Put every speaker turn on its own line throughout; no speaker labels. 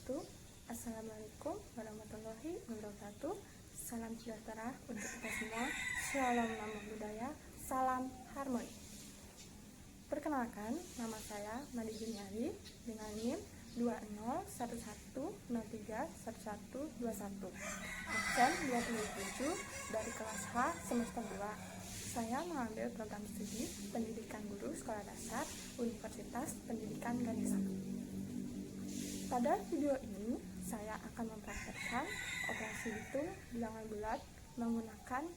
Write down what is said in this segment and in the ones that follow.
wabarakatuh. Assalamualaikum warahmatullahi wabarakatuh. Salam sejahtera untuk kita semua. Shalom nama budaya, salam harmoni. Perkenalkan, nama saya Madi Juniari dengan NIM 2011031121, absen 27 dari kelas H semester 2. Saya mengambil program studi Pendidikan Guru Sekolah Dasar Universitas Pendidikan Ganesha. Pada video ini, saya akan mempraktekkan operasi hitung bilangan bulat menggunakan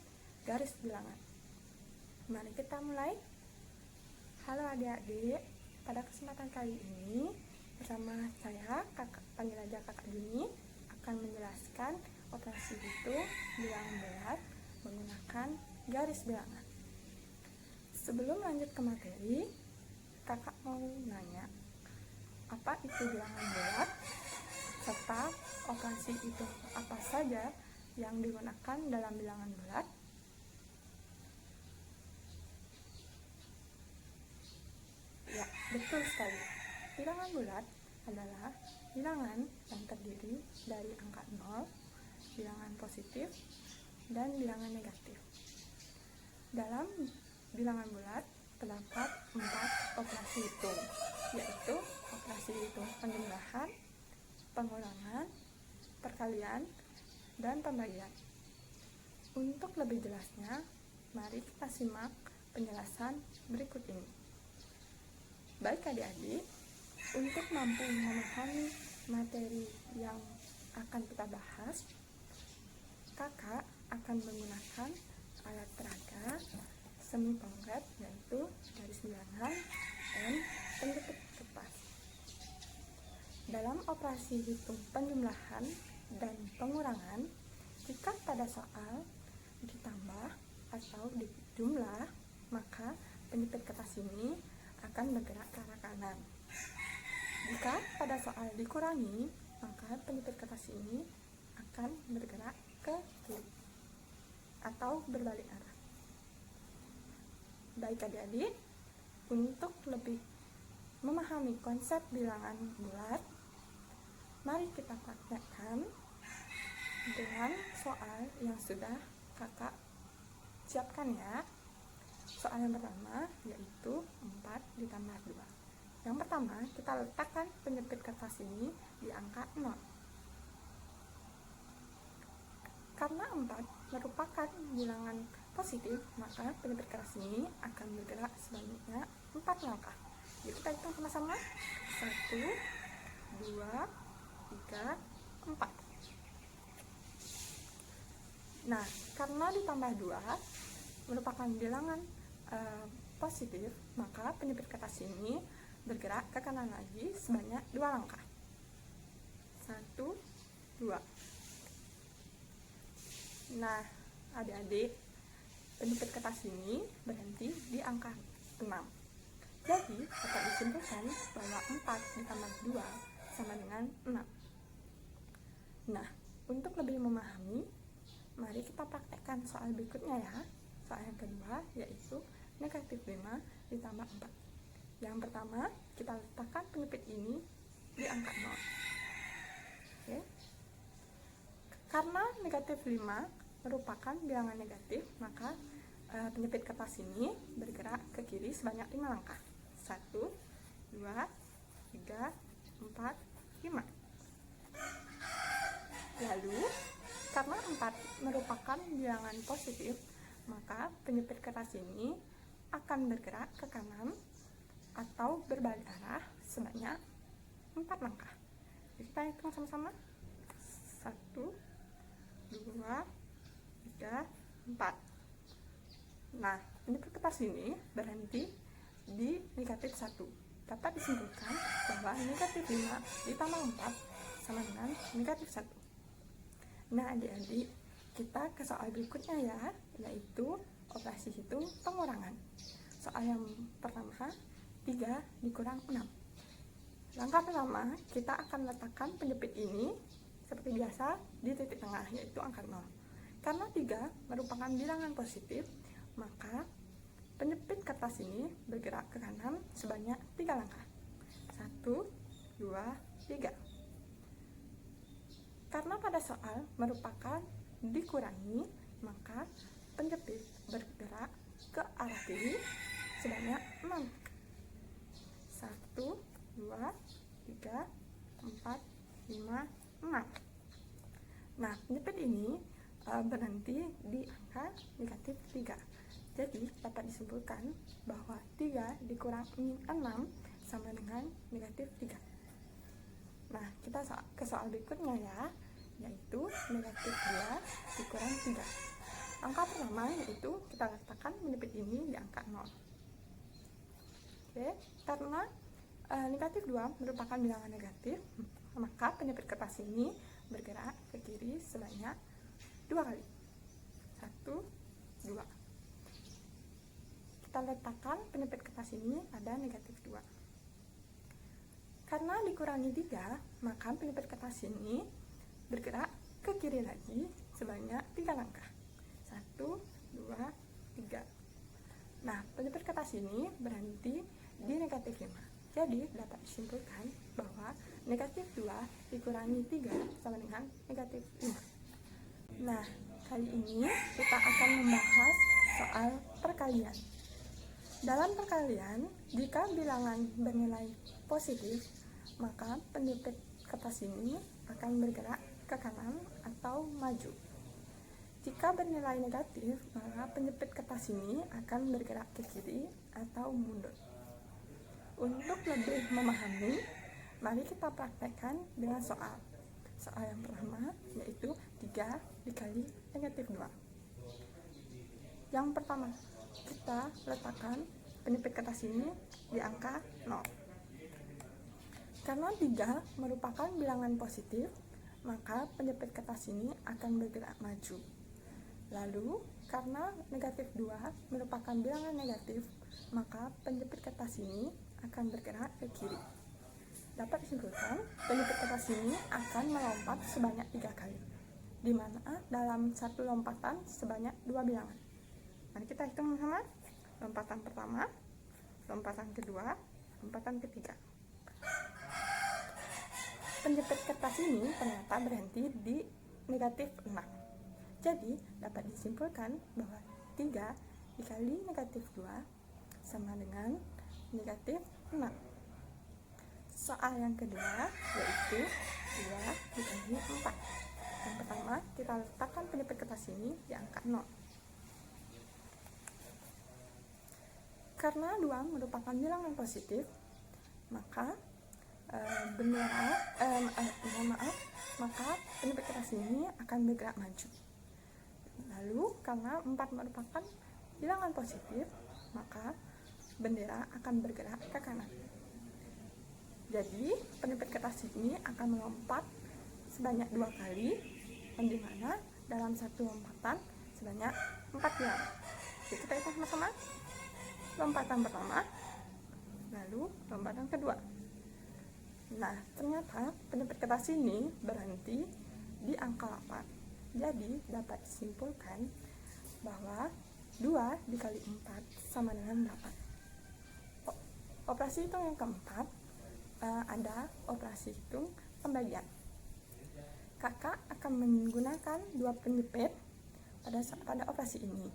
garis bilangan. Mari kita mulai. Halo adik-adik, pada kesempatan kali ini bersama saya, panggil aja Kakak Juni, akan menjelaskan operasi hitung bilangan bulat menggunakan garis bilangan. Sebelum lanjut ke materi, kakak mau nanya, apa itu bilangan bulat, serta operasi itu apa saja yang digunakan dalam bilangan bulat? Ya, betul sekali. Bilangan bulat adalah bilangan yang terdiri dari angka 0, bilangan positif, dan bilangan negatif. Dalam bilangan bulat terdapat 4 operasi hitung, yaitu operasi hitung penjumlahan, pengulangan, perkalian, dan pembagian. Untuk lebih jelasnya, mari kita simak penjelasan berikut ini. Baik adik-adik, untuk mampu memahami materi yang akan kita bahas, kakak akan menggunakan alat peraga semi konkret, yaitu garis bilangan dan penjepit kertas. Dalam operasi hitung penjumlahan dan pengurangan, jika pada soal ditambah atau dijumlah, maka penjepit kertas ini akan bergerak ke arah kanan. Jika pada soal dikurangi, maka penjepit kertas ini akan bergerak ke kiri atau berbalik arah. Baik adik-adik, untuk lebih memahami konsep bilangan bulat, mari kita praktekkan dengan soal yang sudah kakak siapkan ya. Soal yang pertama yaitu 4 ditambah 2. Yang pertama, kita letakkan penjepit kertas ini di angka 0. Karena 4 merupakan bilangan positif, maka penjepit kertas ini akan bergerak sebanyak 4 langkah. Yuk kita hitung sama-sama. 1, 2, 3, 4. Nah, karena ditambah 2 merupakan bilangan positif, maka penjepit kertas ini bergerak ke kanan lagi sebanyak 2 langkah. 1, 2. Nah, adik-adik, penjepit kertas ini berhenti di angka 6. Jadi, dapat disimpulkan bahwa 4 ditambah 2 sama dengan 6. Nah, untuk lebih memahami, mari kita praktekkan soal berikutnya ya. Soal yang kedua yaitu negatif 5 ditambah 4. Yang pertama, kita letakkan penjepit ini di angka 0. Oke. Karena negatif 5 merupakan bilangan negatif, maka penjepit kertas ini bergerak ke kiri sebanyak 5 langkah. 1, 2, 3, 4, 5. Lalu, karena 4 merupakan bilangan positif, maka penjepit kertas ini akan bergerak ke kanan atau berbalik arah sebanyak 4 langkah. Kita hitung sama-sama. 1, 2, 3, 4. Nah, penjepit kertas ini berhenti di negatif 1. Dapat disimpulkan bahwa negatif 5 ditambah 4 sama dengan negatif 1. Nah adik-adik, kita ke soal berikutnya ya, yaitu operasi hitung pengurangan. Soal yang pertama, 3 dikurang 6. Langkah pertama, kita akan letakkan penjepit ini seperti biasa di titik tengah, yaitu angka 0. Karena 3 merupakan bilangan positif, maka penjepit kertas ini bergerak ke kanan sebanyak 3 langkah. 1, 2, 3. Karena pada soal merupakan dikurangi, maka penjepit bergerak ke arah kiri sebanyak 6. 1, 2, 3, 4, 5, 6. Nah, penjepit ini berhenti di angka negatif 3. Jadi dapat disimpulkan bahwa 3 dikurangi 6 sama dengan negatif 3. Nah, kita ke soal berikutnya ya, yaitu negatif 2 dikurang 3. Angka pertama yaitu kita letakkan penjepit ini di angka 0. Oke, karena negatif 2 merupakan bilangan negatif, maka penjepit kertas ini bergerak ke kiri sebanyak 2 kali. 1, 2. Kita letakkan penjepit kertas ini pada negatif 2. Karena dikurangi 3, maka penjepit kertas ini bergerak ke kiri lagi sebanyak 3 langkah. 1, 2, 3. Nah, penjepit kertas ini berhenti di negatif 5. Jadi dapat disimpulkan bahwa negatif 2 dikurangi 3 sama dengan negatif 5. Nah, kali ini kita akan membahas soal perkalian. Dalam perkalian, jika bilangan bernilai positif, maka penjepit kertas ini akan bergerak ke kanan atau maju. Jika bernilai negatif, maka penjepit kertas ini akan bergerak ke kiri atau mundur. Untuk lebih memahami, mari kita praktekkan dengan soal. Soal yang pertama yaitu 3 dikali negatif 2. Yang pertama, kita letakkan penjepit kertas ini di angka 0. Karena 3 merupakan bilangan positif, maka penjepit kertas ini akan bergerak maju. Lalu, karena negatif 2 merupakan bilangan negatif, maka penjepit kertas ini akan bergerak ke kiri. Dapat disimpulkan, penjepit kertas ini akan melompat sebanyak 3 kali, di mana dalam satu lompatan sebanyak 2 bilangan. Mari kita hitung bersama. Lompatan pertama, lompatan kedua, lompatan ketiga. Penjepit kertas ini ternyata berhenti di negatif 6. Jadi dapat disimpulkan bahwa 3 dikali negatif 2 sama dengan negatif 6. Soal yang kedua yaitu 2 dikali 4. Yang pertama, kita letakkan penjepit kertas ini di angka 0. Karena 2 merupakan bilangan positif, maka maka penjepit kertas ini akan bergerak maju. Lalu, karena 4 merupakan bilangan positif, maka bendera akan bergerak ke kanan. Jadi, penjepit kertas ini akan melompat sebanyak 2 kali, yang dimana dalam satu lompatan sebanyak 4 bilangan. Jadi, kita hitung sama-sama. Lompatan pertama, lalu lompatan kedua. Nah, ternyata penjepit kertas ini berhenti di angka 8. Jadi, dapat disimpulkan bahwa 2 dikali 4 sama dengan 8. Operasi hitung yang keempat, ada operasi hitung pembagian. Kakak akan menggunakan 2 penjepit pada operasi ini.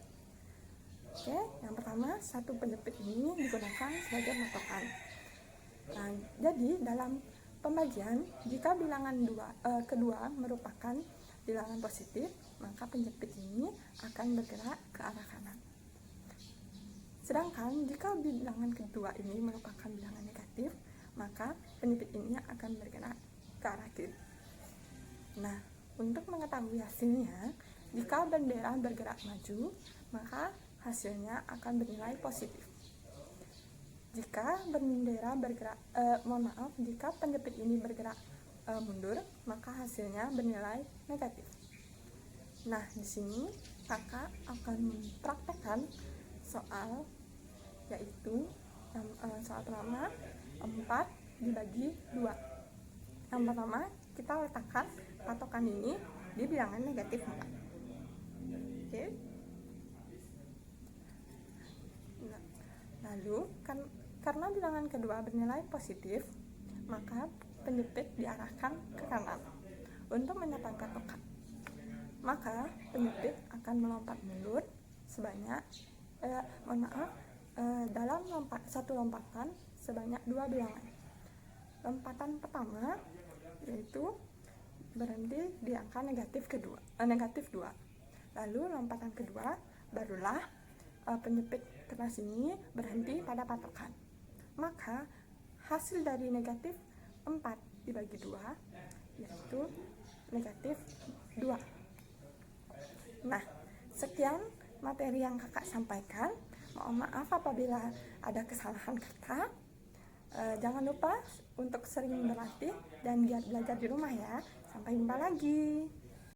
Oke, yang pertama, satu penjepit ini digunakan sebagai patokan. Nah, jadi dalam pembagian, jika bilangan kedua merupakan bilangan positif, maka penjepit ini akan bergerak ke arah kanan. Sedangkan jika bilangan kedua ini merupakan bilangan negatif, maka penjepit ini akan bergerak ke arah kiri. Nah, untuk mengetahui hasilnya, jika bendera bergerak maju, maka hasilnya akan bernilai positif. Jika bendera bergerak, jika penjepit ini bergerak mundur, maka hasilnya bernilai negatif. Nah, di sini kakak akan mempraktekkan soal, yaitu soal pertama 4 dibagi 2. Yang pertama, kita letakkan patokan ini di bilangan negatif 4. Oke. Nah, lalu karena bilangan kedua bernilai positif, maka penjepit diarahkan ke kanan. untuk mendapatkan patokan. Maka penyepit akan melompat mundur sebanyak dalam satu lompatan sebanyak 2 bilangan. Lompatan pertama yaitu berhenti di angka negatif 2. Lalu lompatan kedua barulah penyepit kertas ini berhenti pada patokan. Maka hasil dari negatif 4 dibagi 2 yaitu negatif 2. Nah, sekian materi yang kakak sampaikan. Mohon maaf apabila ada kesalahan kata. Jangan lupa untuk sering berlatih dan giat belajar di rumah ya. Sampai jumpa lagi.